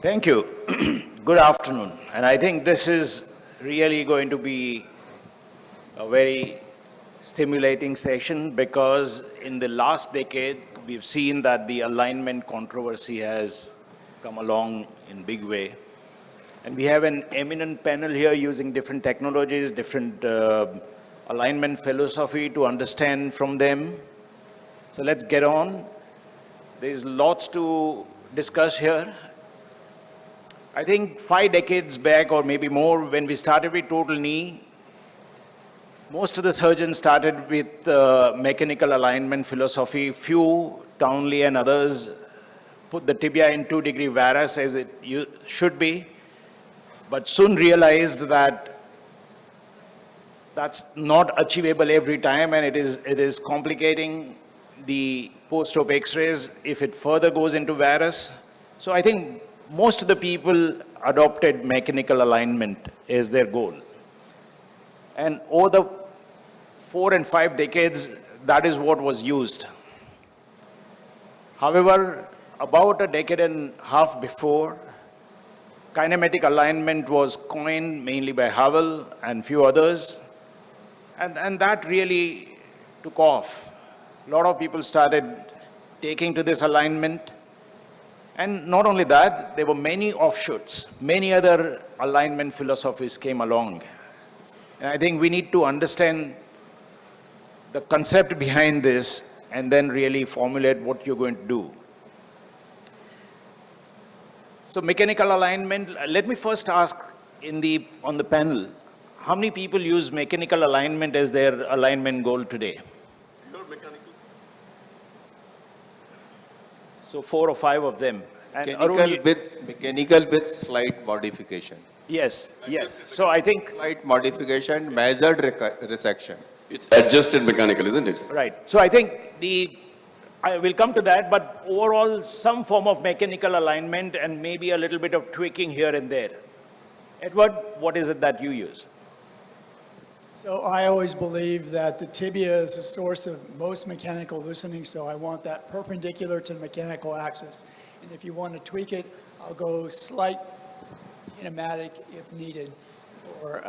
Thank you. Good afternoon. And I think this is really going to be a very stimulating session because in the last decade, we've seen that the alignment controversy has come along in big way. And we have an eminent panel here using different technologies, different alignment philosophy to understand from them. So let's get on. There's lots to discuss here. I think 5 decades back or maybe more, when we started with total knee, most of the surgeons started with mechanical alignment philosophy. Few, Townley and others, put the tibia in 2-degree varus as it should be, but soon realized that that's not achievable every time, and it is complicating the post-op X-rays if it further goes into varus. So I think most of the people adopted mechanical alignment as their goal. And over the 4 and 5 decades, that is what was used. However, about a decade and a half before, kinematic alignment was coined mainly by Howell and few others. And that really took off. A lot of people started taking to this alignment. And not only that, there were many offshoots. Many other alignment philosophies came along. And I think we need to understand the concept behind this and then really formulate what you're going to do. So mechanical alignment, let me first ask on the panel, how many people use mechanical alignment as their alignment goal today? So 4 or 5 of them. And mechanical with slight modification. Yes, yes. So I think Slight modification, measured resection. It's adjusted mechanical, isn't it? right. So I think I will come to that, but overall some form of mechanical alignment and maybe a little bit of tweaking here and there. Edward, what is it that you use? So I always believe that the tibia is the source of most mechanical loosening, so I want that perpendicular to the mechanical axis. And if you want to tweak it, I'll go slight kinematic if needed, or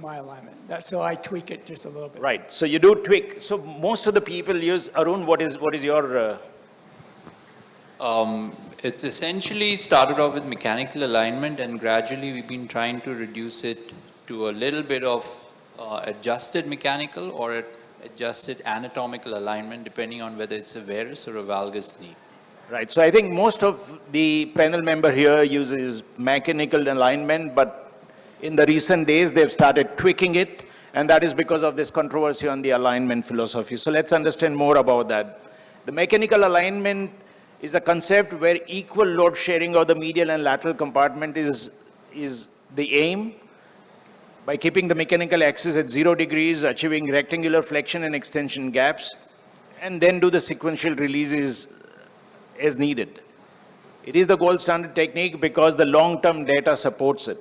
my alignment. So I tweak it just a little bit. Right. So you do tweak. So most of the people use, Arun, what is your... It's essentially started off with mechanical alignment, and gradually we've been trying to reduce it to a little bit of adjusted mechanical or adjusted anatomical alignment, depending on whether it's a varus or a valgus knee. Right. So I think most of the panel member here uses mechanical alignment, but in the recent days, they've started tweaking it, and that is because of this controversy on the alignment philosophy. So let's understand more about that. The mechanical alignment is a concept where equal load sharing of the medial and lateral compartment is the aim. By keeping the mechanical axis at 0 degrees, achieving rectangular flexion and extension gaps, and then do the sequential releases as needed. It is the gold standard technique because the long-term data supports it.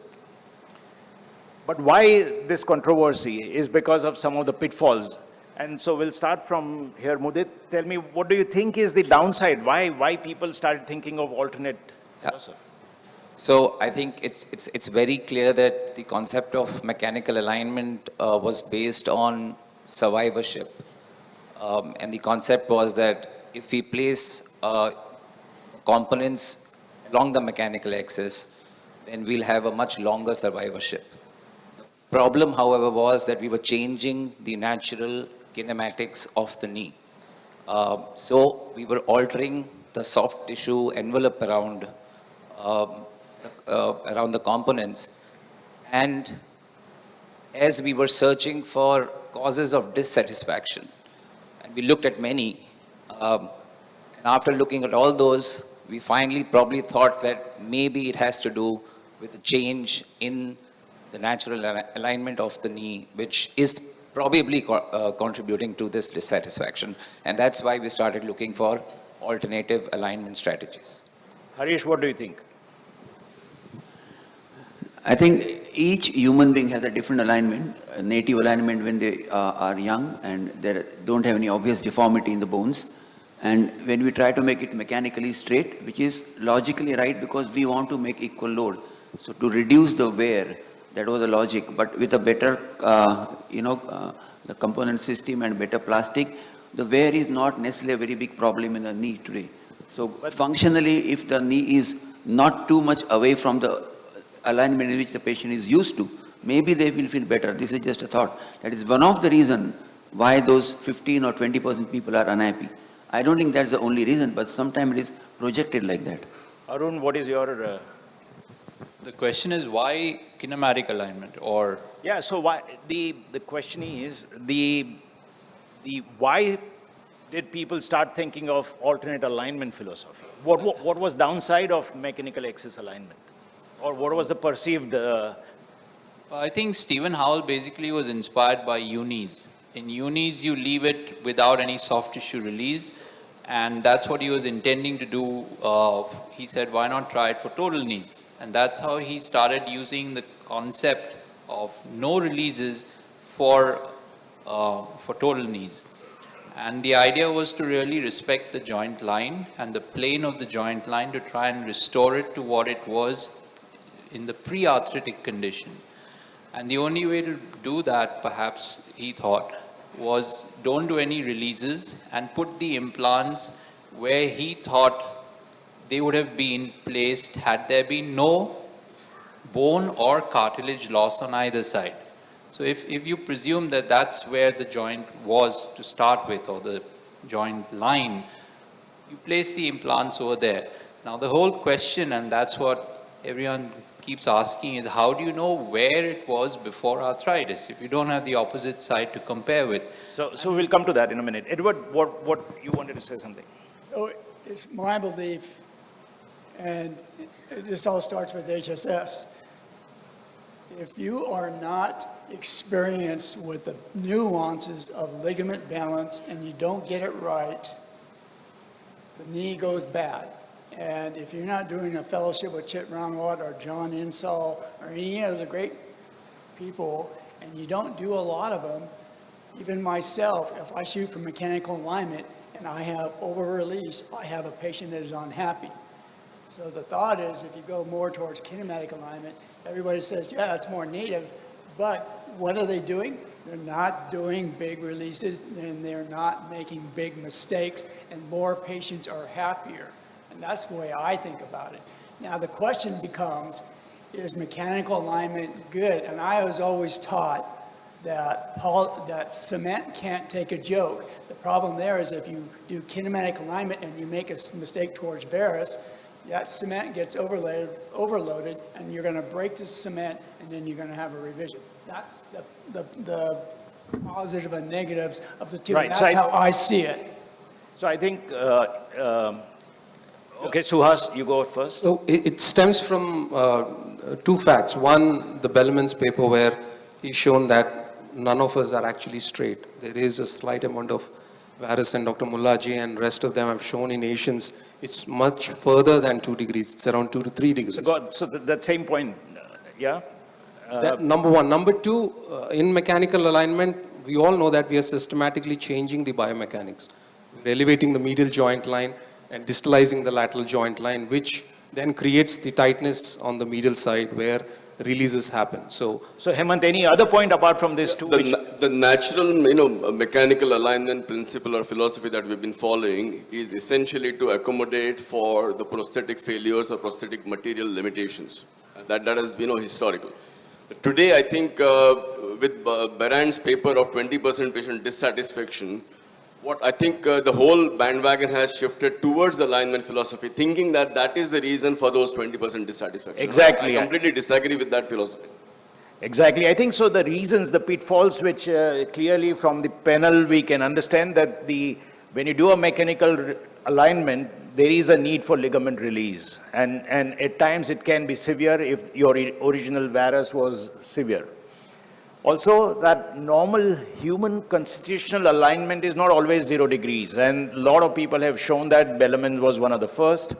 But why this controversy is because of some of the pitfalls. And so we'll start from here. Mudit, tell me, what do you think is the downside? Why people started thinking of alternate philosophy? So I think it's very clear that the concept of mechanical alignment was based on survivorship. And the concept was that if we place components along the mechanical axis, then we'll have a much longer survivorship. The problem, however, was that we were changing the natural kinematics of the knee. So we were altering the soft tissue envelope around the components. And as we were searching for causes of dissatisfaction, and we looked at many, and after looking at all those, we finally probably thought that maybe it has to do with a change in the natural alignment of the knee, which is probably contributing to this dissatisfaction. And that's why we started looking for alternative alignment strategies. Harish, what do you think? I think each human being has a different alignment, a native alignment when they are young and they don't have any obvious deformity in the bones. And when we try to make it mechanically straight, which is logically right because we want to make equal load. So to reduce the wear, that was the logic. But with a better, the component system and better plastic, the wear is not necessarily a very big problem in the knee today. So functionally, if the knee is not too much away from the alignment in which the patient is used to, maybe they will feel better. This is just a thought. That is one of the reasons why those 15 or 20% people are unhappy. I don't think that's the only reason, but sometimes it is projected like that. Arun, what is your... The question is why kinematic alignment or Yeah, so why, the question is, why did people start thinking of alternate alignment philosophy? What was downside of mechanical axis alignment? Or what was the perceived... I think Stephen Howell basically was inspired by unis. In unis, you leave it without any soft tissue release, and that's what he was intending to do. He said, why not try it for total knees? And that's how he started using the concept of no releases for total knees. And the idea was to really respect the joint line and the plane of the joint line to try and restore it to what it was in the pre-arthritic condition. And the only way to do that, perhaps, he thought, was don't do any releases and put the implants where he thought they would have been placed had there been no bone or cartilage loss on either side. So if you presume that that's where the joint was to start with, or the joint line, you place the implants over there. Now the whole question, and that's what everyone keeps asking, is how do you know where it was before arthritis if you don't have the opposite side to compare with? So we'll come to that in a minute. Edward, what you wanted to say something? So it's my belief, and this all starts with HSS. If you are not experienced with the nuances of ligament balance and you don't get it right, the knee goes bad. And if you're not doing a fellowship with Chit Ranawat or John Insall or any of the great people, and you don't do a lot of them, even myself, if I shoot for mechanical alignment and I have over-release, I have a patient that is unhappy. So the thought is, if you go more towards kinematic alignment, everybody says, yeah, it's more native, but what are they doing? They're not doing big releases, and they're not making big mistakes, and more patients are happier. And that's the way I think about it. Now the question becomes, is mechanical alignment good? And I was always taught that cement can't take a joke. The problem there is if you do kinematic alignment and you make a mistake towards varus, that cement gets overloaded, and you're going to break the cement, and then you're going to have a revision. That's the positive and negatives of the two. Right, And that's how I see it. So I think, okay, Suhas, you go first. So it stems from two facts. One, the Bellman's paper where he's shown that none of us are actually straight. There is a slight amount of varus, and Dr. Mullaji and rest of them have shown in Asians it's much further than 2 degrees. It's around 2 to 3 degrees. So that same point, yeah? That, number one. Number two, in mechanical alignment, we all know that we are systematically changing the biomechanics. We're elevating the medial joint line and distalizing the lateral joint line, which then creates the tightness on the medial side where releases happen. So Hemant, any other point apart from this two? The natural, mechanical alignment principle or philosophy that we've been following is essentially to accommodate for the prosthetic failures or prosthetic material limitations. That has been historical. Today, I think with Barand's paper of 20% patient dissatisfaction, what I think the whole bandwagon has shifted towards the alignment philosophy, thinking that that is the reason for those 20% dissatisfaction. Exactly. I completely disagree with that philosophy. Exactly. I think so the reasons, the pitfalls which clearly from the panel we can understand that when you do a mechanical alignment, there is a need for ligament release. And at times it can be severe if your original varus was severe. Also, that normal human constitutional alignment is not always 0 degrees. And a lot of people have shown that. Bellman was one of the first.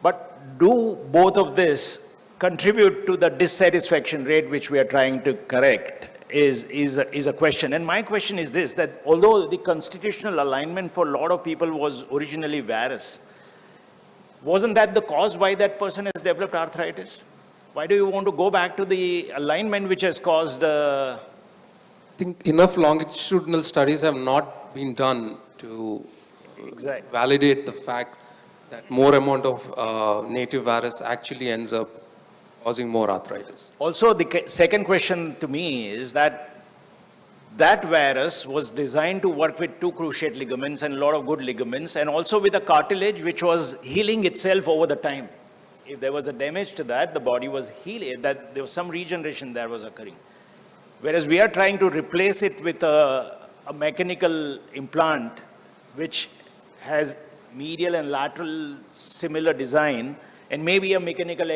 But do both of this contribute to the dissatisfaction rate which we are trying to correct? is a question. And my question is this, that although the constitutional alignment for a lot of people was originally varus, wasn't that the cause why that person has developed arthritis? Why do you want to go back to the alignment which has caused... I think enough longitudinal studies have not been done to validate the fact that more amount of native varus actually ends up causing more arthritis. Also, the second question to me is that that varus was designed to work with two cruciate ligaments and a lot of good ligaments, and also with a cartilage which was healing itself over the time. If there was a damage to that, the body was healing, that there was some regeneration that was occurring. Whereas we are trying to replace it with a mechanical implant which has medial and lateral similar design, and maybe a mechanical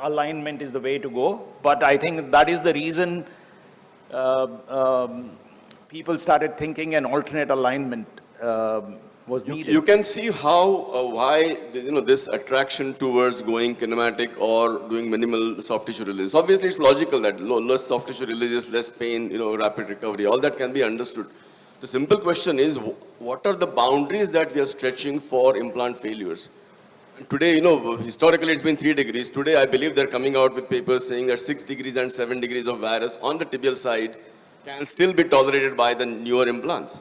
alignment is the way to go. But I think that is the reason people started thinking an alternate alignment was needed. You can see how, why, this attraction towards going kinematic or doing minimal soft tissue release. Obviously, it's logical that less soft tissue releases, less pain, rapid recovery. All that can be understood. The simple question is, what are the boundaries that we are stretching for implant failures? And today, historically it's been 3 degrees. Today, I believe they're coming out with papers saying that 6 degrees and 7 degrees of varus on the tibial side can still be tolerated by the newer implants.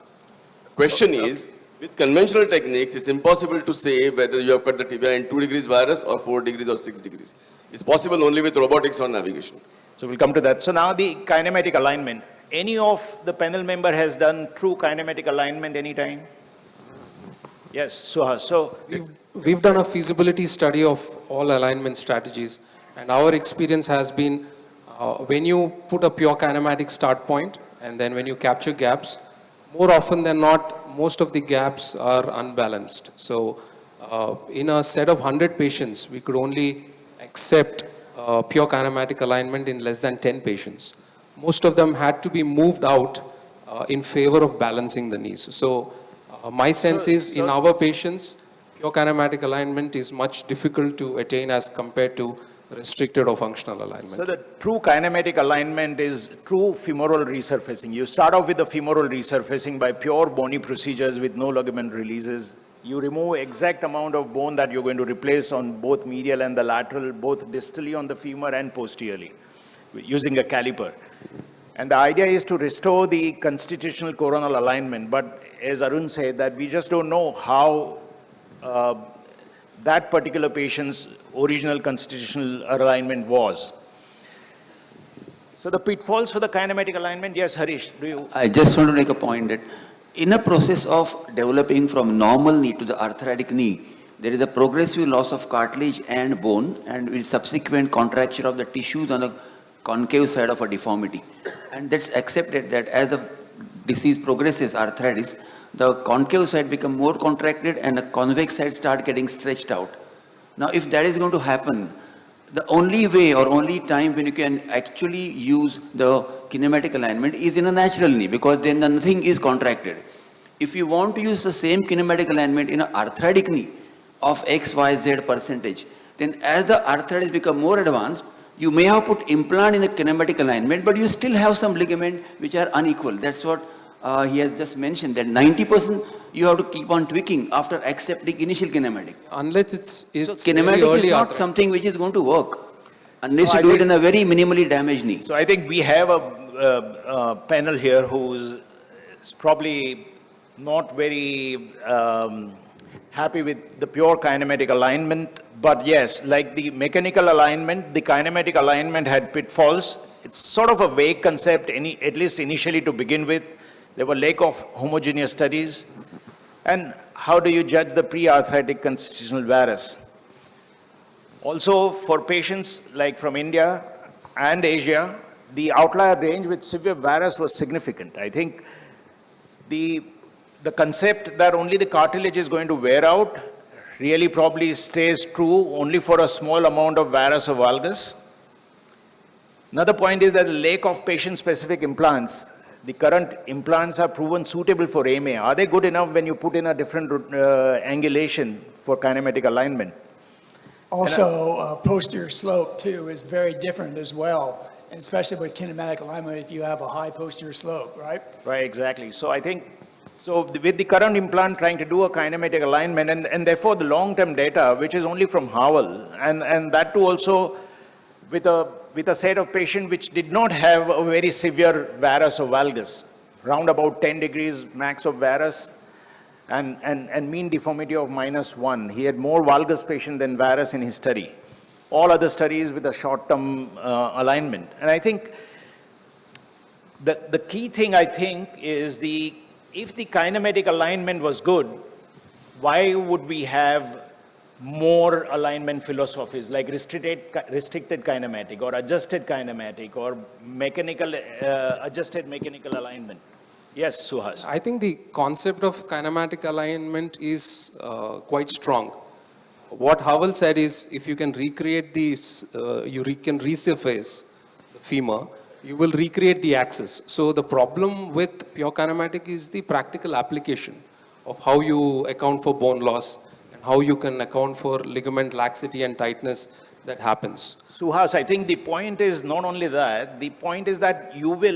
Question is, with conventional techniques, it's impossible to say whether you have cut the tibia in 2 degrees varus or 4 degrees or 6 degrees. It's possible only with robotics or navigation. So we'll come to that. So now the kinematic alignment. Any of the panel member has done true kinematic alignment anytime? Yes, Suhas. So We've done a feasibility study of all alignment strategies, and our experience has been when you put a pure kinematic start point and then when you capture gaps, more often than not, most of the gaps are unbalanced. So in a set of 100 patients, we could only accept pure kinematic alignment in less than 10 patients. Most of them had to be moved out in favor of balancing the knees. So my sense is in our patients, pure kinematic alignment is much difficult to attain as compared to restricted or functional alignment. So the true kinematic alignment is true femoral resurfacing. You start off with the femoral resurfacing by pure bony procedures with no ligament releases. You remove exact amount of bone that you're going to replace on both medial and the lateral, both distally on the femur and posteriorly, using a caliper. And the idea is to restore the constitutional coronal alignment. But as Arun said, that we just don't know how that particular patient's original constitutional alignment was. So the pitfalls for the kinematic alignment, yes, Harish, do you? I just want to make a point that in a process of developing from normal knee to the arthritic knee, there is a progressive loss of cartilage and bone, and with subsequent contraction of the tissues on the concave side of a deformity. And that's accepted that as the disease progresses, arthritis, the concave side become more contracted and the convex side start getting stretched out. Now, if that is going to happen, the only way or only time when you can actually use the kinematic alignment is in a natural knee, because then nothing is contracted. If you want to use the same kinematic alignment in an arthritic knee of X, Y, Z percentage, then as the arthritis become more advanced, you may have put implant in a kinematic alignment, but you still have some ligament which are unequal. That's what he has just mentioned, that 90% you have to keep on tweaking after accepting initial kinematic. Unless it's So kinematic is not something which is going to work unless you do it in a very minimally damaged knee. So I think we have a panel here who's probably not very happy with the pure kinematic alignment. But yes, like the mechanical alignment, the kinematic alignment had pitfalls. It's sort of a vague concept, at least initially to begin with. There were lack of homogeneous studies. And how do you judge the pre-arthritic constitutional varus? Also, for patients like from India and Asia, the outlier range with severe varus was significant. I think the concept that only the cartilage is going to wear out really probably stays true only for a small amount of varus or valgus. Another point is that the lack of patient-specific implants. The current implants are proven suitable for AMA. Are they good enough when you put in a different angulation for kinematic alignment? Also, posterior slope too is very different as well. and especially with kinematic alignment if you have a high posterior slope, right? Right, exactly. So I think, with the current implant trying to do a kinematic alignment, and therefore the long-term data, which is only from Howell, and that too also with a set of patients which did not have a very severe varus or valgus, round about 10 degrees max of varus, and mean deformity of -1. He had more valgus patient than varus in his study. All other studies with a short-term alignment. And I think the key thing, I think, is if the kinematic alignment was good, why would we have more alignment philosophies like restricted kinematic or adjusted kinematic or mechanical, adjusted mechanical alignment? Yes, Suhas. I think the concept of kinematic alignment is quite strong. What Howell said is if you can recreate these, can resurface the femur, you will recreate the axis. So the problem with pure kinematic is the practical application of how you account for bone loss and how you can account for ligament laxity and tightness that happens. Suhas, I think the point is not only that, the point is that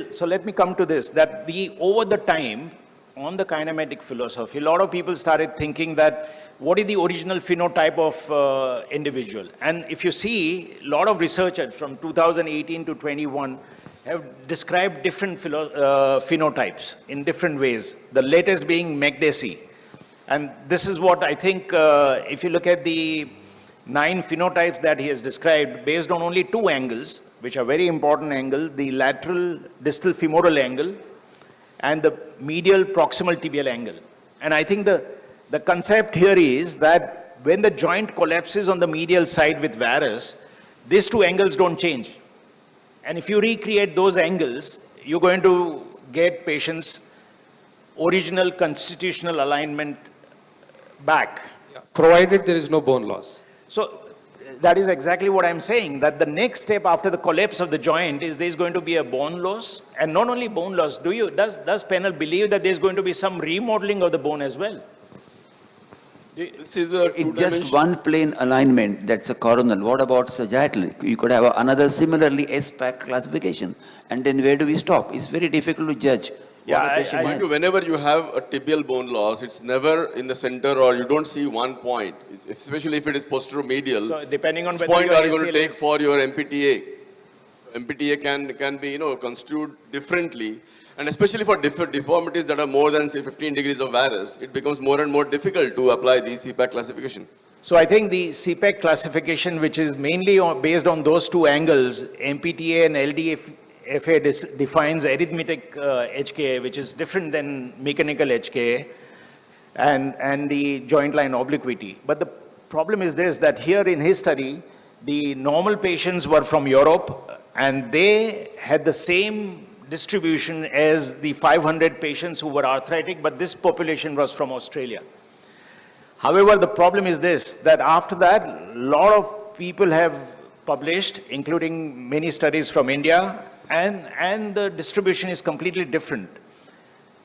so let me come to this, that over the time, on the kinematic philosophy, a lot of people started thinking that what is the original phenotype of individual? And if you see, a lot of researchers from 2018 to 21 have described different phenotypes in different ways. The latest being McDessie. And this is what I think, if you look at the 9 phenotypes that he has described, based on only 2 angles, which are very important angles, the lateral distal femoral angle and the medial proximal tibial angle. And I think the concept here is that when the joint collapses on the medial side with varus, these 2 angles don't change. And if you recreate those angles, you're going to get patients' original constitutional alignment back. Yeah. Provided there is no bone loss. So that is exactly what I'm saying, that the next step after the collapse of the joint is there's going to be a bone loss. And not only bone loss, does panel believe that there's going to be some remodeling of the bone as well? This is a In just one plane alignment, that's a coronal. What about sagittal? You could have another similarly S-pack classification. And then where do we stop? It's very difficult to judge. Yeah, what a patient has. Whenever you have a tibial bone loss, it's never in the center or you don't see one point, especially if it is posteromedial. So depending on which whether point your are you going to ACL take for your MPTA? MPTA can be, construed differently. And especially for deformities that are more than, say, 15 degrees of varus, it becomes more and more difficult to apply the CPAC classification. So I think the CPAC classification, which is mainly based on those 2 angles, MPTA and LDFA defines arithmetic HKA, which is different than mechanical HKA, and the joint line obliquity. But the problem is this, that here in his study, the normal patients were from Europe, and they had the same distribution as the 500 patients who were arthritic, but this population was from Australia. However, the problem is this, that after that, a lot of people have published, including many studies from India, and the distribution is completely different.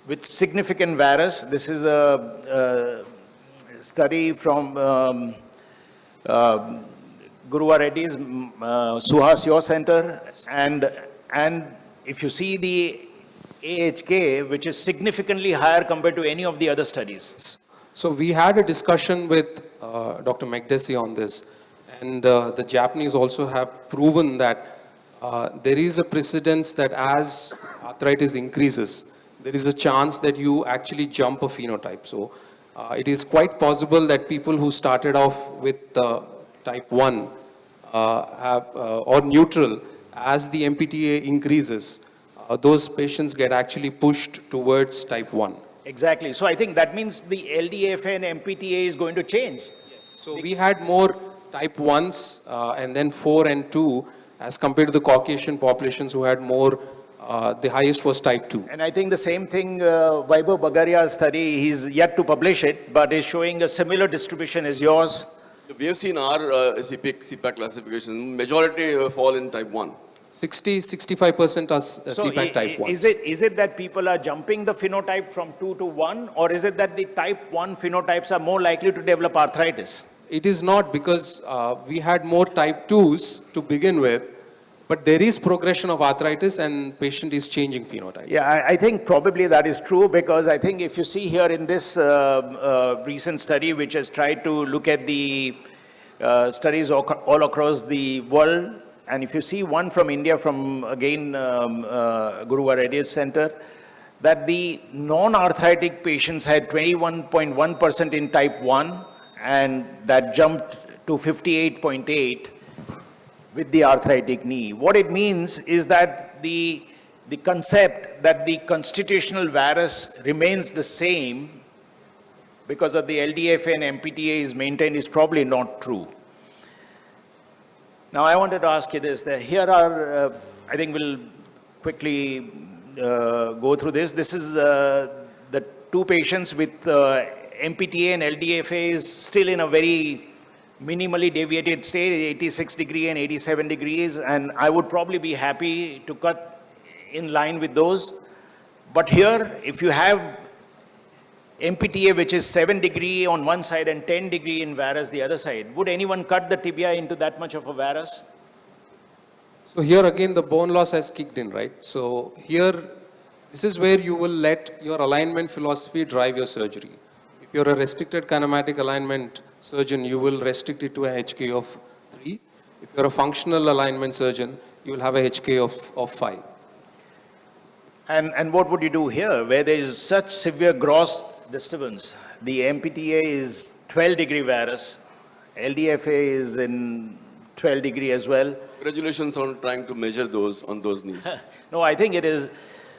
With significant varus, this is a study from Guruva Reddy's Suhas Your Center, and if you see the AHK, which is significantly higher compared to any of the other studies. So we had a discussion with Dr. McDessie on this, and the Japanese also have proven that there is a precedence that as arthritis increases, there is a chance that you actually jump a phenotype. So it is quite possible that people who started off with type 1 or neutral, as the MPTA increases, those patients get actually pushed towards type 1. Exactly. So I think that means the LDFA and MPTA is going to change. Yes. So we had more type 1s and then 4 and 2 as compared to the Caucasian populations who had more, the highest was type 2. And I think the same thing, Vaibhav Bagaria's study, he's yet to publish it, but is showing a similar distribution as yours. We have seen our CPAC classification, majority fall in type 1. 65% are CPAC type 1. Is it that people are jumping the phenotype from 2 to 1, or is it that the type 1 phenotypes are more likely to develop arthritis? It is not, because we had more type 2s to begin with, But there is progression of arthritis and patient is changing phenotype. Yeah, I think probably that is true because I think if you see here in this recent study, which has tried to look at the studies all across the world, and if you see one from India, from again Guru Reddy's center, that the non-arthritic patients had 21.1% in type 1, and that jumped to 58.8 with the arthritic knee. What it means is that the concept that the constitutional varus remains the same because of the LDFA and MPTA is maintained is probably not true. Now, I wanted to ask you this, that here are, I think we'll quickly go through this. This is the two patients with MPTA and LDFA is still in a very minimally deviated state, 86 degree and 87 degrees, and I would probably be happy to cut in line with those. But here, if you have MPTA, which is 7 degree on one side and 10 degree in varus the other side, would anyone cut the tibia into that much of a varus? So here again the bone loss has kicked in, right? So here, this is where you will let your alignment philosophy drive your surgery. If you're a restricted kinematic alignment surgeon, you will restrict it to an HK of 3. If you're a functional alignment surgeon, you will have a HK of 5. And what would you do here, where there is such severe gross disturbance? The MPTA is 12 degree varus, LDFA is in 12 degree as well. Congratulations on trying to measure those on those knees. No, I think it is.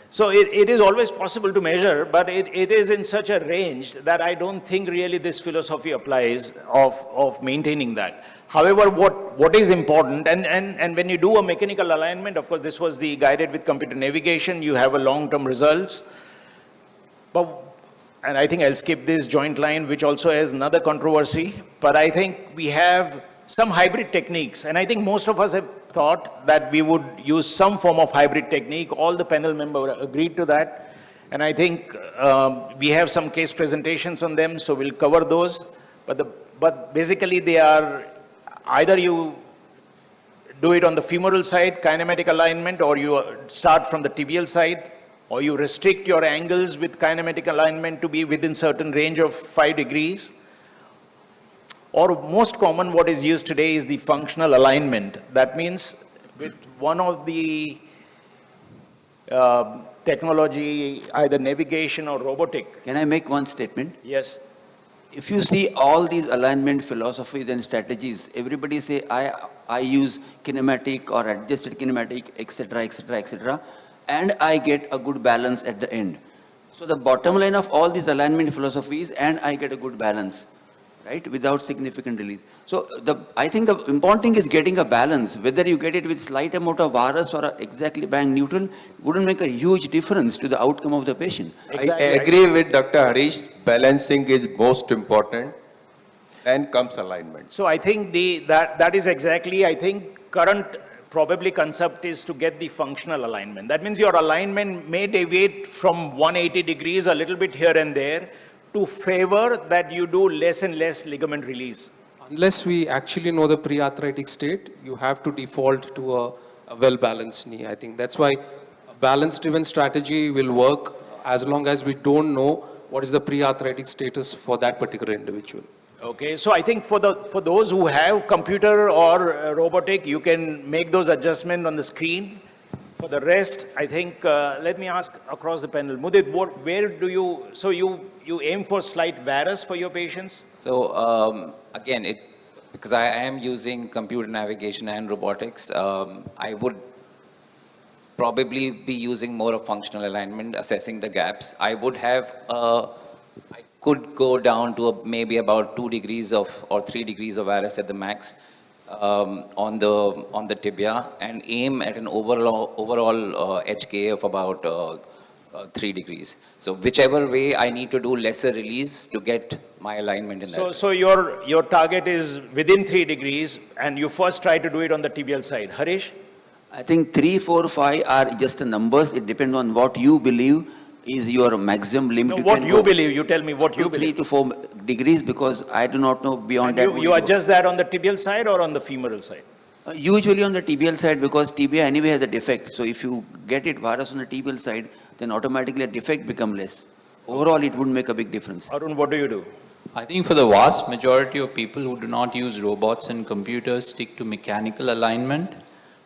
So it is always possible to measure, but it is in such a range that I don't think really this philosophy applies of maintaining that. However, what is important, and when you do a mechanical alignment, of course, this was the guided with computer navigation, you have a long-term results. And I think I'll skip this joint line, which also has another controversy, but I think we have some hybrid techniques, and I think most of us have thought that we would use some form of hybrid technique. All the panel members agreed to that, and I think we have some case presentations on them, so we'll cover those. But basically they are either you do it on the femoral side, kinematic alignment, or you start from the tibial side, or you restrict your angles with kinematic alignment to be within certain range of 5 degrees. Or most common what is used today is the functional alignment. That means with one of the technology, either navigation or robotic. Can I make one statement? Yes. If you see all these alignment philosophies and strategies, everybody say, I use kinematic or adjusted kinematic, etc., etc., etc., and I get a good balance at the end. So the bottom line of all these alignment philosophies, and I get a good balance, right, without significant release. So I think the important thing is getting a balance. Whether you get it with slight amount of varus or exactly bang neutral, wouldn't make a huge difference to the outcome of the patient. Exactly. I agree with Dr. Harish, balancing is most important, then comes alignment. So I think that is exactly, I think current probably concept is to get the functional alignment. That means your alignment may deviate from 180 degrees a little bit here and there to favor that you do less and less ligament release. Unless we actually know the pre-arthritic state, you have to default to a well-balanced knee. I think that's why a balance-driven strategy will work as long as we don't know what is the pre-arthritic status for that particular individual. Okay, so I think for those who have computer or robotic, you can make those adjustments on the screen. For the rest, I think, let me ask across the panel, Mudit, where do you, so you aim for slight varus for your patients? So again, because I am using computer navigation and robotics, I would probably be using more of functional alignment, assessing the gaps. I would have, I could go down to maybe about 2 degrees or 3 degrees of varus at the max. On the tibia, and aim at an overall HK of about 3 degrees. So whichever way I need to do lesser release to get my alignment in that. So your target is within 3 degrees, and you first try to do it on the tibial side. Harish? I think 3, 4, 5 are just the numbers. It depends on what you believe is your maximum limit. No, what you believe, you tell me what you believe. 3 to 4 degrees, because I do not know beyond And that. you adjust that on the tibial side or on the femoral side? Usually on the tibial side, because tibia anyway has a defect. So if you get it varus on the tibial side, then automatically a defect become less. Overall, it wouldn't make a big difference. Arun, what do you do? I think for the vast majority of people who do not use robots and computers, stick to mechanical alignment.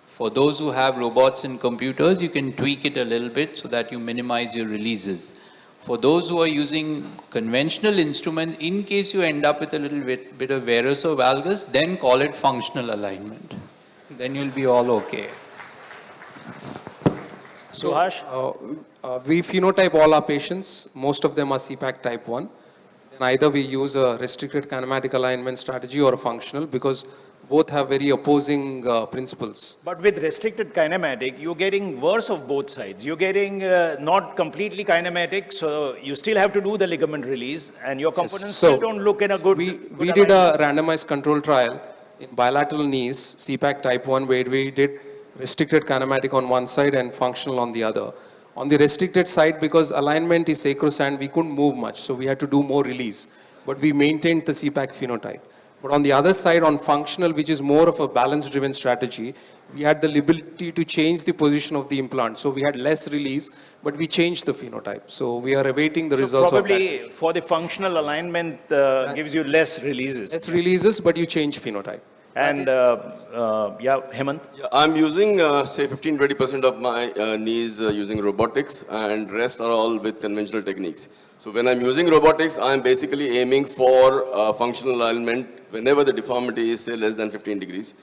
For those who have robots and computers, you can tweak it a little bit so that you minimize your releases. For those who are using conventional instruments, in case you end up with a little bit of varus or valgus, then call it functional alignment. Then you'll be all okay. Suhash? We phenotype all our patients. Most of them are CPAC type 1. Then either we use a restricted kinematic alignment strategy or a functional, because both have very opposing principles. But with restricted kinematic, you're getting worse of both sides. You're getting not completely kinematic, so you still have to do the ligament release, and your components So, still don't look in a good We did a randomized control trial in bilateral knees, CPAC type 1, where we did restricted kinematic on one side and functional on the other. On the restricted side, because alignment is sacrosanct, we couldn't move much, so we had to do more release. But we maintained the CPAC phenotype. But on the other side, on functional, which is more of a balance-driven strategy, we had the ability to change the position of the implant. So we had less release, but we changed the phenotype. So we are awaiting the results of that. Probably for the functional alignment gives you less releases. Less releases, but you change phenotype. And yeah, Hemant? Yeah, I'm using, say, 15-20% of my knees using robotics, and rest are all with conventional techniques. So when I'm using robotics, I'm basically aiming for functional alignment whenever the deformity is, say, less than 15 degrees.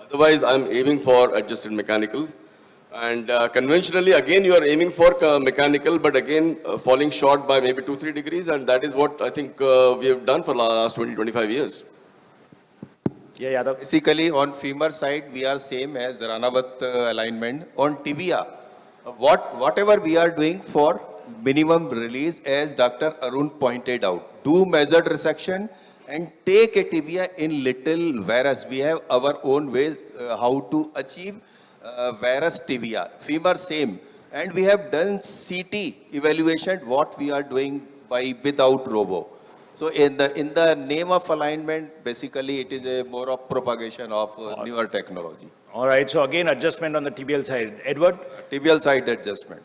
Otherwise, I'm aiming for adjusted mechanical. And conventionally, again, you are aiming for mechanical, but again, falling short by maybe 2-3 degrees, and that is what I think we have done for the last 20-25 years. Yeah, Yadav. Basically, on femur side, we are same as Ranawat alignment. On tibia, whatever we are doing for minimum release, as Dr. Arun pointed out, do measured resection and take a tibia in little varus. We have our own ways how to achieve varus tibia. Femur same. And we have done CT evaluation, what we are doing by without robo. So in the name of alignment, basically it is a more of propagation of newer technology. All right, so again, adjustment on the tibial side. Edward? Tibial side adjustment.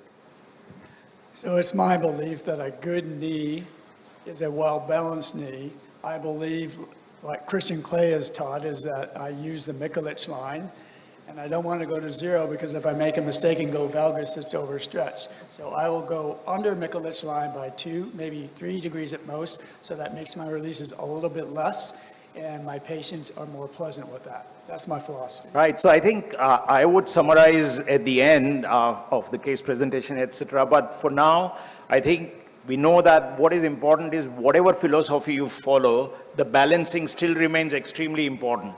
So it's my belief that a good knee is a well-balanced knee. I believe, like Christian Clay has taught, is that I use the Mikulicz line, and I don't want to go to zero, because if I make a mistake and go valgus, it's overstretched. So I will go under Mikulicz line by 2, maybe 3 degrees at most, so that makes my releases a little bit less, and my patients are more pleasant with that. That's my philosophy. Right, so I think I would summarize at the end of the case presentation, etc. But for now, I think we know that what is important is whatever philosophy you follow, the balancing still remains extremely important.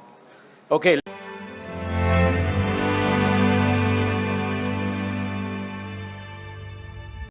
Okay.